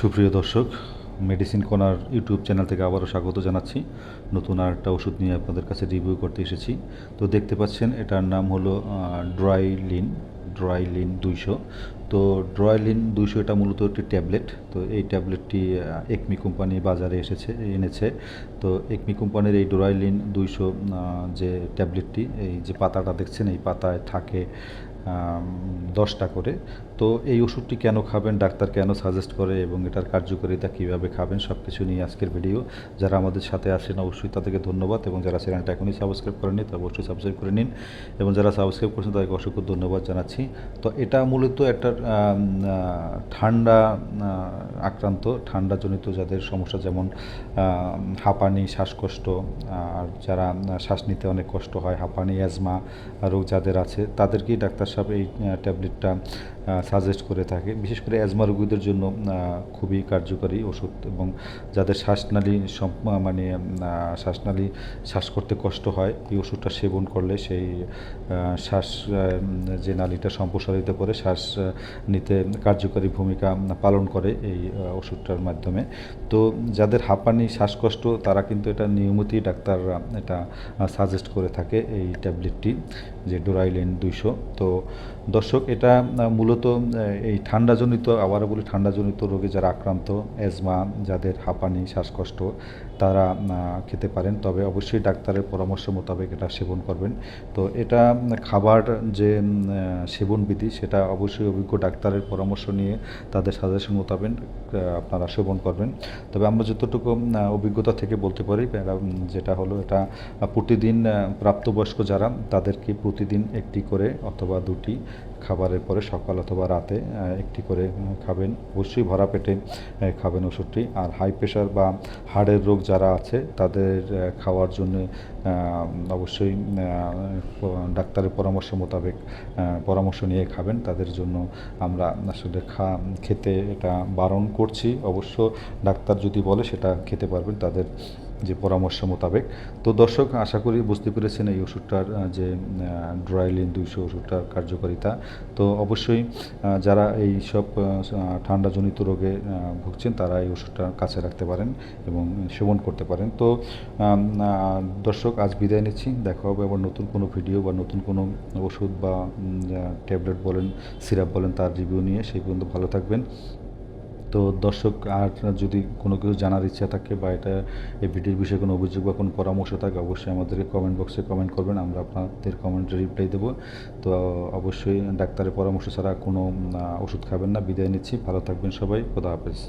সুপ্রিয় দর্শক, medicine corner YouTube channel থেকে আবারও স্বাগত জানাচ্ছি। নতুন আরেকটা ওষুধ নিয়ে আপনাদের কাছে রিভিউ করতে এসেছি। তো দেখতে পাচ্ছেন এটার নাম হলো ড্রাইলিন 200। তো ড্রাইলিন 200 এটা মূলত একটি ট্যাবলেট। তো এই ট্যাবলেটটি একমি কোম্পানি বাজারে এনেছে। তো একমি কোম্পানির এই ড্রাইলিন 200 যে ট্যাবলেটটি, এই যে পাতাটা দেখছেন, এই পাতায় থাকে 10টা করে। তো এই ওষুধটি কেন খাবেন, ডাক্তার কেন সাজেস্ট করে এবং এটার কার্যকারিতা কীভাবে খাবেন, সব কিছু নিয়ে আজকের ভিডিও। যারা আমাদের সাথে আছেন অবশ্যই তাদেরকে ধন্যবাদ, এবং যারা চ্যানেলটা এখনই সাবস্ক্রাইব করেননি তা অবশ্যই সাবস্ক্রাইব করে নিন, এবং যারা সাবস্ক্রাইব করেছেন তাদেরকে অসংখ্য ধন্যবাদ জানাচ্ছি। তো এটা মূলত একটা ঠান্ডা আক্রান্ত, ঠান্ডাজনিত যাদের সমস্যা, যেমন হাঁপানি, শ্বাসকষ্ট, আর যারা শ্বাস নিতে অনেক কষ্ট হয়, হাঁপানি, অ্যাজমা রোগ যাদের আছে, তাদেরকেই ডাক্তার সাহেব এই ট্যাবলেটটা সাজেস্ট করে থাকে। বিশেষ করে অ্যাজমা রোগীদের জন্য খুবই কার্যকরী ওষুধ, এবং যাদের শ্বাসনালী শ্বাস করতে কষ্ট হয়, এই ওষুধটা সেবন করলে সেই শ্বাস যে নালীটা সম্প্রসারিত করে শ্বাস নিতে কার্যকরী ভূমিকা পালন করে এই ওষুধটার মাধ্যমে। তো যাদের হাঁপানি, শ্বাসকষ্ট, তারা কিন্তু এটা নিয়মিতই ডাক্তাররা এটা সাজেস্ট করে থাকে, এই ট্যাবলেটটি যে ডোরাইলিন 200। তো দর্শক, এটা মূলত এই আবারও বলি, ঠান্ডাজনিত রোগে যারা আক্রান্ত, অ্যাজমা, যাদের হাঁপানি, শ্বাসকষ্ট, তারা খেতে পারেন, তবে অবশ্যই ডাক্তারের পরামর্শ মোতাবেক এটা সেবন করবেন। তো এটা খাবার যে সেবন বিধি, সেটা অবশ্যই অভিজ্ঞ ডাক্তারের পরামর্শ নিয়ে তাদের সাজেশন মোতাবেক আপনারা সেবন করবেন। তবে আমরা যতটুকু অভিজ্ঞতা থেকে বলতে পারি, যেটা হলো, এটা প্রতিদিন প্রাপ্তবয়স্ক যারা, তাদেরকে প্রতিদিন একটি করে অথবা দুটি খাবারের পরে, সকাল অথবা রাতে একটি করে খাবেন। অবশ্যই ভরা পেটে খাবেন ওষুধটি। আর হাই প্রেশার বা হার্টের রোগ যারা আছে, তাদের খাওয়ার জন্য অবশ্যই ডাক্তারের পরামর্শ মোতাবেক পরামর্শ নিয়ে খাবেন। তাদের জন্য আমরা আসলে খেতে এটা বারণ করছি। অবশ্য ডাক্তার যদি বলে সেটা খেতে পারবেন তাদের যে পরামর্শ মোতাবেক। তো দর্শক, আশা করি বুঝতে পেরেছেন এই ওষুধটার যে ড্রাইলিন 200 ওষুধটার কার্যকারিতা। তো অবশ্যই যারা এই সব ঠান্ডাজনিত রোগে ভুগছেন, তারা এই ওষুধটা কাছে রাখতে পারেন এবং সেবন করতে পারেন। তো দর্শক, আজ বিদায় নিচ্ছি। দেখা হবে আবার নতুন কোনো ভিডিও বা নতুন কোনো ওষুধ বা ট্যাবলেট বলেন, সিরাপ বলেন, তার রিভিউ নিয়ে। সেই পর্যন্ত ভালো থাকবেন। তো দর্শক, আর যদি কোনো কিছু জানার ইচ্ছা থাকে বা এই ভিডিওর বিষয়ে কোনো অভিযোগ বা কোনো পরামর্শ থাকে, অবশ্যই আমাদেরকে কমেন্ট বক্সে কমেন্ট করবেন, আমরা আপনাদের কমেন্টে রিপ্লাই দেবো। তো অবশ্যই ডাক্তারের পরামর্শ ছাড়া কোনো ওষুধ খাবেন না। বিদায় নিচ্ছি, ভালো থাকবেন সবাই, খোদা হাফেজ।